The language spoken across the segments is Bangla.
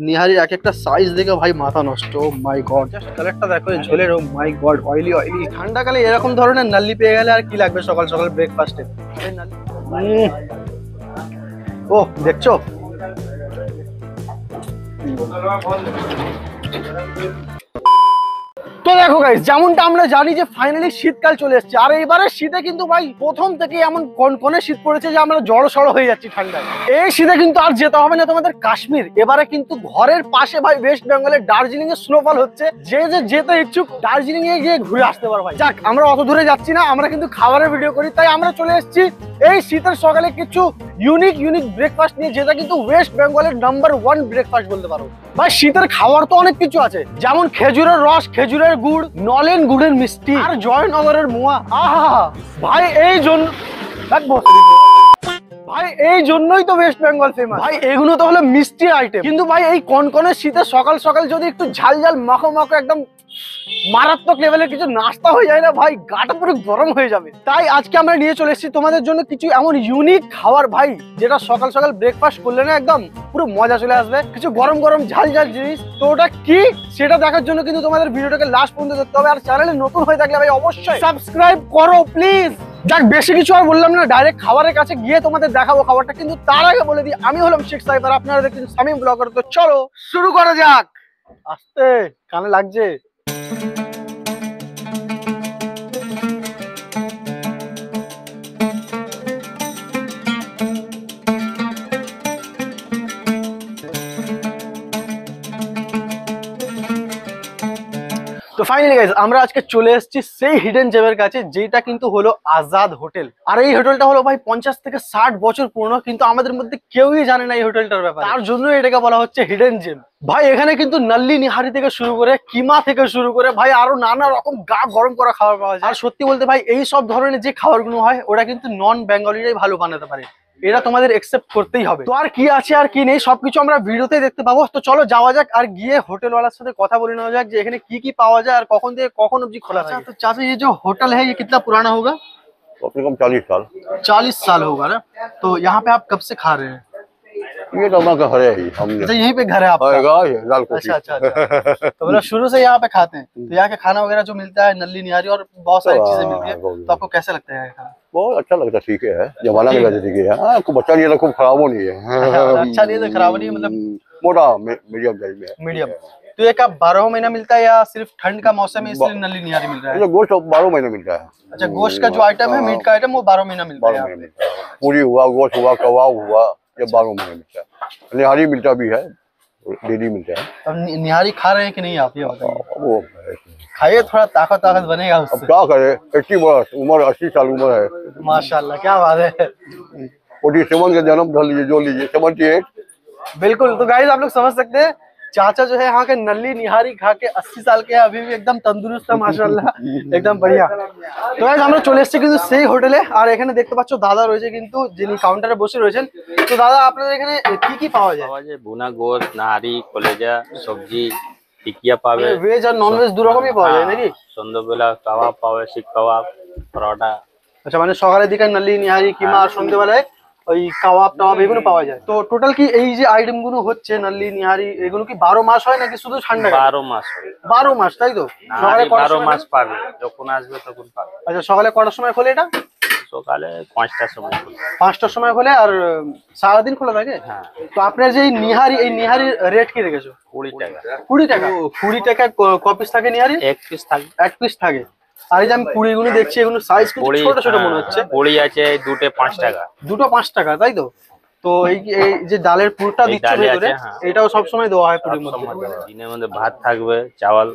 নিহারির এক একটা সাইজ দেখে ভাই মাথা নষ্ট। ও মাই গড, জাস্ট কালারটা দেখো এই ঝোলের। ও মাই গড, অয়েলি অয়েলি। ঠান্ডাকালে এরকম ধরনের নাল্লি পেয়ে গেলে আর কি লাগবে সকাল সকাল ব্রেকফাস্টে। ও দেখছো, তো দেখো গাইস, যেমনটা আমরা জানি যে ফাইনালি শীতকাল চলে এসেছে, আর এবারে শীতে কিন্তু ভাই প্রথম থেকে এমন কনকনে শীত পড়েছে যে আমরা জড় সড় হয়ে যাচ্ছি ঠান্ডায়। এই শীতে কিন্তু আর যেতে হবে না তোমাদের কাশ্মীর, এবারে কিন্তু ঘরের পাশে ভাই ওয়েস্ট বেঙ্গলের দার্জিলিং এ স্নোফল হচ্ছে। যে যে যেতে ইচ্ছুক দার্জিলিং এ গিয়ে ঘুরে আসতে পারো ভাই। যাক, আমরা অত দূরে যাচ্ছি না, আমরা কিন্তু খাবারের ভিডিও করি, তাই আমরা চলে এসেছি এই শীতের সকালে কিছু ইউনিক ব্রেকফাস্ট নিয়ে, যেটা কিন্তু ওয়েস্ট বেঙ্গলের নাম্বার 1 ব্রেকফাস্ট বলতে পারো। ভাই শীতের খাবার তো অনেক কিছু আছে, যেমন খেজুরের রস, খেজুরের গুড়, নলেন গুড়ের মিষ্টি, আর জয়নগরের মোয়া। আহা ভাই, এই জন্য ভাই এই জন্যই তো ওয়েস্ট বেঙ্গল ফেমাস। ভাই এগুলো তো হলো মিষ্টির আইটেম, কিন্তু ভাই এই কনকনে শীতে সকাল সকাল যদি একটু ঝাল ঝাল মাখো মাখো একদম মারাত্মক লেভেলের কিছু নাস্তা হয়ে যায় না ভাই, গাটা পুরো গরম হয়ে যাবে। তাই আজকে আমরা নিয়ে চলে এসেছি তোমাদের জন্য কিছু এমন ইউনিক খাবার ভাই, যেটা সকাল সকাল ব্রেকফাস্ট করলে না একদম পুরো মজা চলে আসবে। কিছু গরম গরম ঝাল ঝাল জিনিস, তো ওটা কি সেটা দেখার জন্য কিন্তু তোমাদের ভিডিওটাকে লাস্ট পর্যন্ত দেখতে হবে। আর চ্যানেলে নতুন হয়ে থাকলে ভাই অবশ্যই সাবস্ক্রাইব করো প্লিজ। যাক, বেশি কিছু আর বললাম না, ডাইরেক্ট খাবারের কাছে গিয়ে তোমাদের দেখাবো খাবারটা। কিন্তু তার আগে বলে দিই, আমি হলাম শেখ সাহেব আর আপনারা দেখছেন শামীম ব্লগার। তো চলো শুরু করা যাক। আস্তে, কানে লাগছে। তো ফাইনালি গাইস, আমরা আজকে চলে এসেছি সেই হিডেন জেমের কাছে, যেটা কিন্তু হলো আজাদ হোটেল। আর এই হোটেলটা হলো ভাই 50 থেকে 60 বছর পুরনো, কিন্তু আমাদের মধ্যে কেউই জানে না এই হোটেলটার ব্যাপারে। তার জন্য এটাকে বলা হচ্ছে হিডেন জেম। ভাই এখানে কিন্তু নাল্লি নিহারি থেকে শুরু করে কিমা থেকে শুরু করে ভাই আরো নানা রকম গা গরম করা খাবার পাওয়া যায়। আর সত্যি বলতে ভাই এই সব ধরনের যে খাবারগুলো হয় ওটা কিন্তু নন বেঙ্গলিরাই ভালো বানাতে পারে, এটা তোমাদের একসেপ্ট করতেই হবে। তো আর কি আছে আর কি নেই সবকিছু আমরা ভিডিওতে দেখতে পাবো। তো চলো যাওয়া যাক আর গিয়ে হোটেলওয়ালার সাথে কথা বলে নেওয়া যাক যে এখানে কি কি পাওয়া যায় আর কখন থেকে কখন অবধি খোলা থাকে। तो चाचा ये जो होटल है ये कितना पुराना होगा? कम से कम 40 साल। 40 साल होगा ना। तो यहाँ पे आप कब से खा रहे हैं? ये तो हमारा घर है ही, हमने अच्छा, यहीं पे घर है आपका? आएगा ये लाल कोठी। अच्छा अच्छा अच्छा। तो मतलब शुरू से यहाँ पे खाते हैं, तो यहाँ के खाना वगैरह जो मिलता है नल्ली निहारी और बहुत सारी चीजें मिलती है, तो आपको कैसे लगता है खाना? बहुत अच्छा लगता है, ठीक है, जमाना के वजह से ठीक है। हाँ, खूब अच्छा नहीं है, खूब खराब नहीं है। अच्छा नहीं है तो खराब नहीं है, मतलब मोटा मीडियम साइज में है। मीडियम। तो ये क्या 12 महीना मिलता है या सिर्फ ठंड का मौसम है इसलिए नल्ली निहारी मिल रहा है? ये गोश्त 12 महीने मिलता है। अच्छा, गोश्त का जो आइटम है, मीट का आइटम, वो 12 महीना मिलता है 12 यहाँ महीने पे। मिलता है, पूरी हुआ, गोश्त हुआ, कबाब हुआ, ये 12 महीने मिलता है। निहारी मिलता भी है, डेली मिलता है। अब निहारी खा रहे हैं कि नहीं आप, ये बताइए। वो खाइए, थोड़ा ताकत ताकत बनेगा अब उससे। क्या करे, 80 वर्ष उम्र, 80 साल उम्र है। माशाल्लाह, क्या बात है। 47 का जन्म धर लीजिए, जो लीजिए 78। बिल्कुल। तो गाइस आप लोग समझ सकते हैं, चाचा जो है यहाँ के नल्ली निहारी खा के 80 साल के हैं, अभी भी एकदम तंदुरुस्त है माशाल्लाह, एकदम बढ़िया। তো গাইস আমরা চলে এসেছি কিন্তু সেই হোটেলে, আর এখানে দেখতে পাচ্ছ দাদা রয়েছে কিন্তু, যিনি কাউন্টারে বসে রয়েছেন। তো দাদা আপনাদের এখানে কি কি পাওয়া যায়? পাওয়া যায় ভুনা গোস্ত, নাহারি, কলেজা, সবজি, টিকিয়া পাবে। ভেজ আর নন ভেজ দু রকমই পাওয়া যায় নাকি? সন্ধ্যাবেলা কাবাব পাবে, শিক কাবাব, পরোটা। আচ্ছা, মানে সকালের দিকে নল্লি নিহারি কিমা, আর সন্ধ্যেবেলায় ওই কাবাব টাবাব এগুলো পাওয়া যায়। তো টোটাল কি এই যে আইটেম গুলো হচ্ছে নল্লি নিহারি, এগুলো কি 12 মাস হয় নাকি শুধু ঠান্ডা? 12 মাস হয়। 12 মাস, তাই তো? নাহারি 12 মাস পাবে, যখন আসবে তখন পাবে। আচ্ছা, সকালে কটার সময় খোলে এটা? সকালে 5টার সময় খোলে। 5টার সময় খোলে, আর সারাদিন খোলা থাকে? হ্যাঁ। তো আপনার যে নিহারি, এই নিহারির রেট কি রেখেছো? 20 টাকা। 20 টাকা? 20 টাকা ক পিস থাকে নিহারি? এক পিস থাকে। এক পিস থাকে। আর এই যে আমি পুরি গুলো দেখছি, এগুলো সাইজ কিন্তু ছোট ছোট মনে হচ্ছে। বড়ি আছে দুটো 5 টাকা। দুটো 5 টাকা, তাই তো? তো এই যে ডালের পুরটা দিচ্ছে ভেতরে, এটাও সব সময় দেওয়া হয় পুরির মধ্যে? দিনের মধ্যে ভাত থাকবে, চাওয়াল।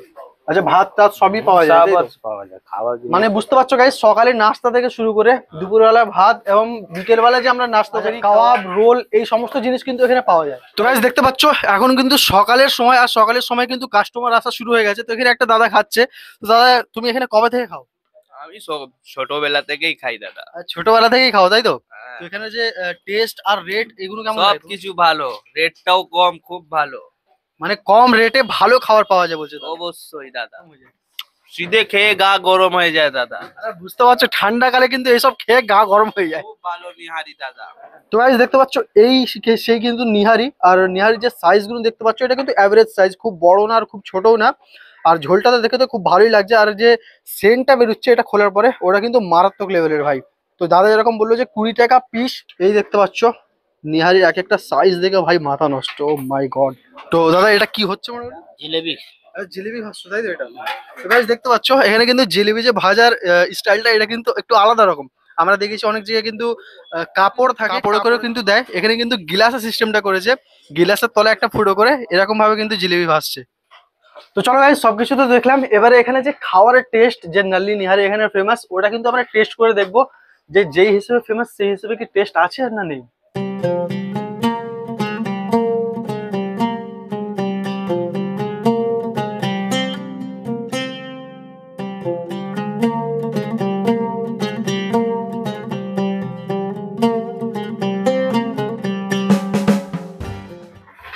আচ্ছা, ভাত টাত সবই পাওয়া যায়, তাই তো? পাওয়া যায় খাওয়া। মানে বুঝতে পারছো গাইস, সকালে নাস্তা থেকে শুরু করে দুপুরবেলা ভাত এবং বিকেল বেলা যে আমরা নাস্তা করি কাবাব, রোল, এই সমস্ত জিনিস কিন্তু এখানে পাওয়া যায়। তো গাইস দেখতে পাচ্ছো এখন কিন্তু সকালের সময়, আর সকালের সময় কিন্তু কাস্টমার আসা শুরু হয়ে গেছে। তো এখানে একটা দাদা খাচ্ছে। তো দাদা তুমি এখানে কবে থেকে খাও? আমি ছোটবেলা থেকেই খাই দাদা। ছোটবেলা থেকেই খাও, তাই তো? তো এখানে যে টেস্ট আর রেট এগুলো কেমন? সব কিছু ভালো, রেটটাও কম, খুব ভালো। মানে কম রেটে ভালো খাবার পাওয়া যায় বলছে তো? অবশ্যই দাদা। सीधे खेয়ে গা গরম হয়ে যায় দাদা। আরে বুঝতে পারছো ঠান্ডাকালে কিন্তু এইসব খেয়ে গা গরম হয়ে যায়। খুব ভালো নিহারি দাদা। তো গাইস দেখতে পাচ্ছ এই সেই কিন্তু নিহারি, আর নিহারির যে সাইজ গুলো দেখতে পাচ্ছ এটা কিন্তু অ্যাভারেজ সাইজ, খুব বড় না আর খুব ছোটও না। আর ঝোলটা দেখে তো খুব ভালোই লাগছে, আর যে সেন্টটা বেরোচ্ছে এটা খোলার পরে ওটা কিন্তু মারাত্মক লেভেলের ভাই। তো দাদা যেরকম বললো যে 20 টাকা পিস, এই দেখতে পাচ্ছ নিহারির এক একটা সাইজ দেখে ভাই মাথা নষ্ট, ও মাই গড। তো দাদা এটা কি হচ্ছে মোটামুটি? জিলেবি। জিলিপি ভাজছো তাই তো এটা? তো গাইস দেখতে পাচ্ছ এখানে কিন্তু জিলিপি যে ভাজার স্টাইলটা এটা কিন্তু একটু আলাদা রকম। আমরা দেখেছি অনেক জায়গায় কিন্তু কাপড় থাকে, কাপড়ে করে কিন্তু দেয়, এখানে কিন্তু গিলাসের সিস্টেমটা করেছে, গিলাসের তলে একটা ফুটো করে এরকম ভাবে কিন্তু জিলিপি ভাজছে। তো চলো গাইস সবকিছু তো দেখলাম, এবারে এখানে যে খাওয়ারের টেস্ট, যে নাল্লি নিহারি এখানে ফেমাস, ওটা কিন্তু আমরা টেস্ট করে দেখবো যে যেই হিসেবে ফেমাস সেই হিসেবে কি টেস্ট আছে আর না নেই।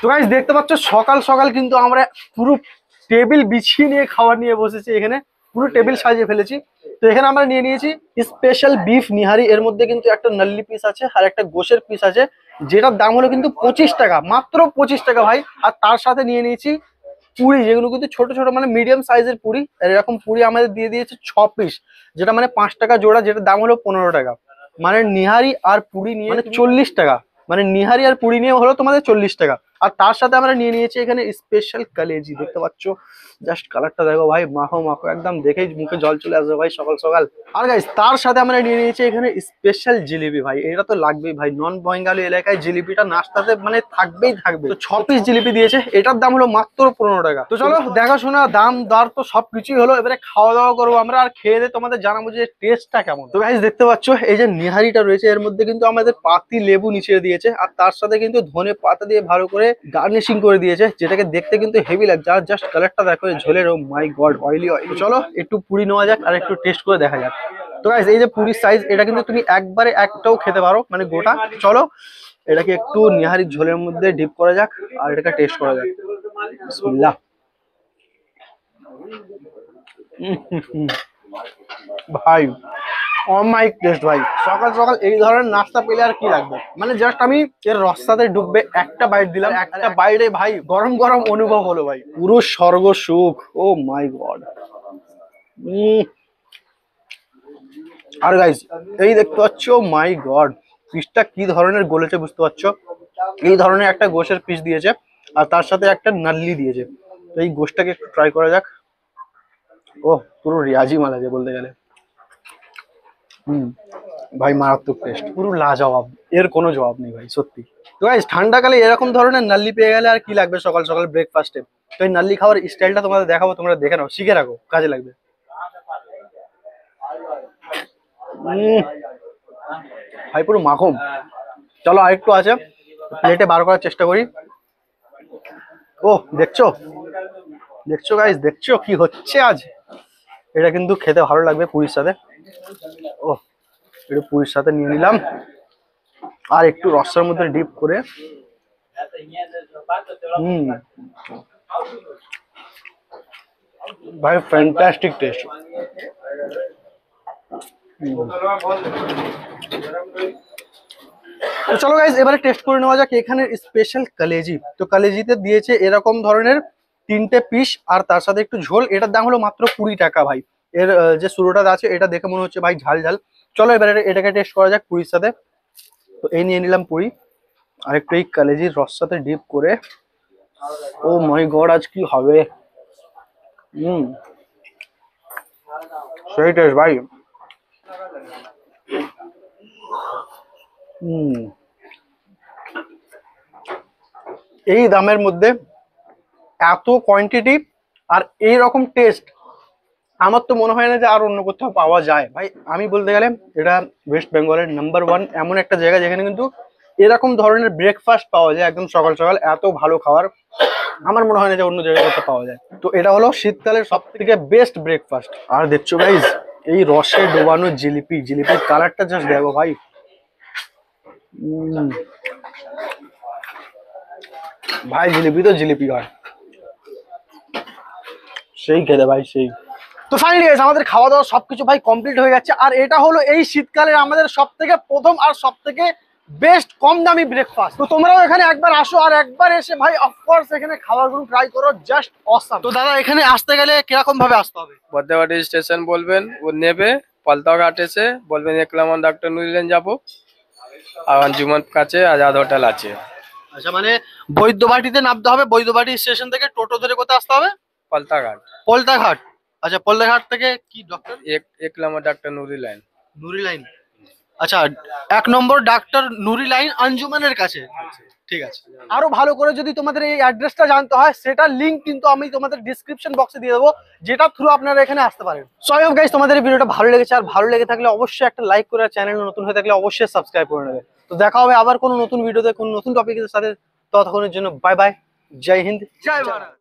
তো গাইস দেখতে পাচ্ছ সকাল সকাল কিন্তু আমরা পুরো টেবিল বিছিয়ে নিয়ে খাবার নিয়ে বসেছি, এখানে পুরো টেবিল সাজিয়ে ফেলেছি। তো এখানে আমরা নিয়ে নিয়েছি স্পেশাল বিফ নিহারি, এর মধ্যে কিন্তু একটা নাল্লি পিস আছে আর একটা গোশের পিস আছে, যেটার দাম হলো কিন্তু 25 টাকা, মাত্র 25 টাকা ভাই। আর তার সাথে নিয়ে নিয়েছি পুরি, যেগুলো কিন্তু ছোট ছোট মানে মিডিয়াম সাইজের পুরি, আর এরকম পুরি আমাদের দিয়ে দিয়েছে 6 পিস, যেটা মানে 5 টাকা জোড়া, যেটার দাম হলো 15 টাকা। মানে নিহারি আর পুরি নিয়ে মানে 40 টাকা, মানে নিহারি আর পুরি নিয়ে হলো তোমাদের 40 টাকা। আর তার সাথে আমরা নিয়ে নিয়েছি এখানে স্পেশাল কালেজি, দেখতে পাচ্ছ জাস্ট কালারটা দেখো ভাই, মাখো মাখো একদম, দেখেই মুখে জল চলে আসবে ভাই সকাল সকাল। আর গাইস তার সাথে আমরা নিয়ে নিয়েছি এখানে স্পেশাল জিলিপি, ভাই এটা তো লাগবেই ভাই, নন বেঙ্গলি এলাকায় জিলিপিটা নাস্তাতে মানে থাকবেই থাকবে। তো 6 পিস জিলিপি দিয়েছে, এটার দাম হলো মাত্র 15 টাকা। তো চলো দেখাশোনা দাম দর তো সবকিছুই হলো, এবারে খাওয়া দাওয়া করবো আমরা, আর খেয়ে দিয়ে তোমাদের জানাবো যে টেস্টটা কেমন। তো গাইস দেখতে পাচ্ছ এই যে নিহারিটা রয়েছে, এর মধ্যে কিন্তু আমাদের পাতি লেবু নিচে দিয়েছে, আর তার সাথে কিন্তু ধনে পাতা দিয়ে ভালো করে গার্নিশিং করে দিয়েছে, যেটাকে দেখতে কিন্তু হেভি লাগছে। আর জাস্ট কালারটা দেখো ঝোলের, ও মাই গড অয়েলি অয়েলি। চলো একটু পুরি নেওয়া যাক আর একটু টেস্ট করে দেখা যাক। তো গাইস এই যে পুরির সাইজ, এটা কিন্তু তুমি একবারে একটাও খেতে পারো মানে গোটা। চলো এটাকে একটু নিহারির ঝোলের মধ্যে ডিপ করা যাক আর এটাকে টেস্ট করা যাক। বিসমিল্লাহ। ভাই অমাইক টেস্ট ভাই, সকাল সকাল এই ধরনের নাস্তা পেলে আর কি লাগবে। মানে জাস্ট আমি এর রসাতে ডুববে একটা বাইট দিলাম, একটা বাইটে ভাই গরম গরম অনুভব হলো ভাই, পুরো স্বর্গ সুখ, ও মাই গড। আর গাইস এই দেখতে পাচ্ছ মাই গড, পিসটা কি ধরনের গলেছে বুঝতে পারছো, এই ধরনের একটা গোশের পিস দিয়েছে আর তার সাথে একটা নাল্লি দিয়েছে। তো এই গোশটাকে একটু ট্রাই করা যাক। ও পুরো রিয়াজি মাল আছে বলতে গেলে। ভাই মারাত্মক টেস্ট, পুরো লাজবাব, এর কোনো জবাব নেই ভাই সত্যি। তো গাইস ঠান্ডাকালে এরকম ধরনের নাল্লি পেয়ে গেলে আর কি লাগবে সকাল সকাল ব্রেকফাস্টে। তো এই নাল্লি খাওয়ার স্টাইলটা তোমাদের দেখাবো, তোমরা দেখে নাও, শিখে রাখো, কাজে লাগবে। ভাই পুরো মাখন। চলো আরেকটু আছে, প্লেটে বার করার চেষ্টা করি। ও দেখছো দেখছো গাইস, দেখছো কি হচ্ছে আজ। এটা কিন্তু খেতে ভালো লাগবে পুরীর সাথে। ও একটু পুরীর সাথে নিয়ে নিলাম আর একটু রসের মধ্যে ডিপ করে। ভাই ফ্যান্টাস্টিক টেস্ট। চলো গাইস এবারে টেস্ট করে নেওয়া যাক এখানে স্পেশাল কালেজি। তো কালেজিতে দিয়েছে এরকম ধরনের 3টে পিস আর তার সাথে একটু ঝোল, এটার দাম হলো মাত্র 20 টাকা ভাই। এর যে শুরুটা আছে এটা দেখে মনে হচ্ছে ভাই ঝাল ঝাল। চলো এবারে এটাকে টেস্ট করা যাক পুরীর সাথে। তো এই নিয়ে নিলাম পুরি আর একটু এই কালেজির রস সাথে ডিপ করে। ও মাই গড আজ কি হবে। সেই টেস্ট ভাই। এই দামের মধ্যে এত কোয়ান্টিটি আর এই রকম টেস্ট আমার তো মনে হয় না যে আর অন্য কোথাও পাওয়া যায় ভাই। আমি বলতে গেলে এটা ওয়েস্ট বেঙ্গলের নাম্বার 1 এমন একটা জায়গা যেখানে কিন্তু এরকম ধরনের ব্রেকফাস্ট পাওয়া যায় একদম সকাল সকাল, এত ভালো খাবার আমার মনে হয় না যে অন্য জায়গায় কোথাও পাওয়া যায়। তো এটা হলো শীতকালের সব থেকে বেস্ট ব্রেকফাস্ট। আর দেখছো গাইজ এই রসে ডোবানো জিলিপি, জিলিপির কালারটা জাস্ট দেখো ভাই। ভাই জিলিপি তো জিলিপি হয়, সেই খেতে ভাই সেই। তো ফাইনালি গাইস আমাদের খাওয়া দাওয়া সবকিছু ভাই কমপ্লিট হয়ে যাচ্ছে, আর এটা হলো এই শীতকালে আমাদের সব থেকে প্রথম আর সব থেকে বেস্ট কম দামি ব্রেকফাস্ট। তো তোমরাও এখানে একবার আসো, আর একবার এসে ভাই অফকোর্স এখানে খাবারগুলো ট্রাই করো, জাস্ট অসাম। তো দাদা এখানে আসতে গেলে কিরকম ভাবে আসতে হবে? বদ্দাবাড়ি স্টেশন বলবেন, ও নেবে পালতাঘাট এসে বলবেন একলামান ডাক্তার নুরিলেন যাবো, আর আঞ্জুমান কাছে আজাদ হোটেল আছে। আচ্ছা, মানে বৈদ্যবাটিতে নামতে হবে, বৈদ্যবাটি স্টেশন থেকে টোটো ধরে কোথায় আসতে হবে? পালতাঘাট পলতাঘাট। আচ্ছা, পলতাঘাট থেকে কি ডক্টর? একলামান ডাক্তার নুরিলেন। নুরি লাইন। আচ্ছা, 1 নম্বর ডাক্তার নুরি লাইন আঞ্জুমানের কাছে। ঠিক আছে। আরো ভালো করে যদি তোমাদের এই অ্যাড্রেসটা জানতে হয়, সেটার লিংক কিন্তু আমি তোমাদের ডিসক্রিপশন বক্সে দিয়ে দেবো, যেটা থ্রু আপনারা এখানে আসতে পারেন। সো আই হোপ গাইস তোমাদের এই ভিডিওটা ভালো লেগেছে, আর ভালো লেগে থাকলে অবশ্যই একটা লাইক করে, চ্যানেল নতুন হয়ে থাকলে অবশ্যই সাবস্ক্রাইব করে নেবে। তো দেখা হবে আবার কোনো নতুন ভিডিওতে কোনো নতুন টপিকের সাথে। ততক্ষণের জন্য বাই বাই, জয় হিন্দ, জয় ভারত।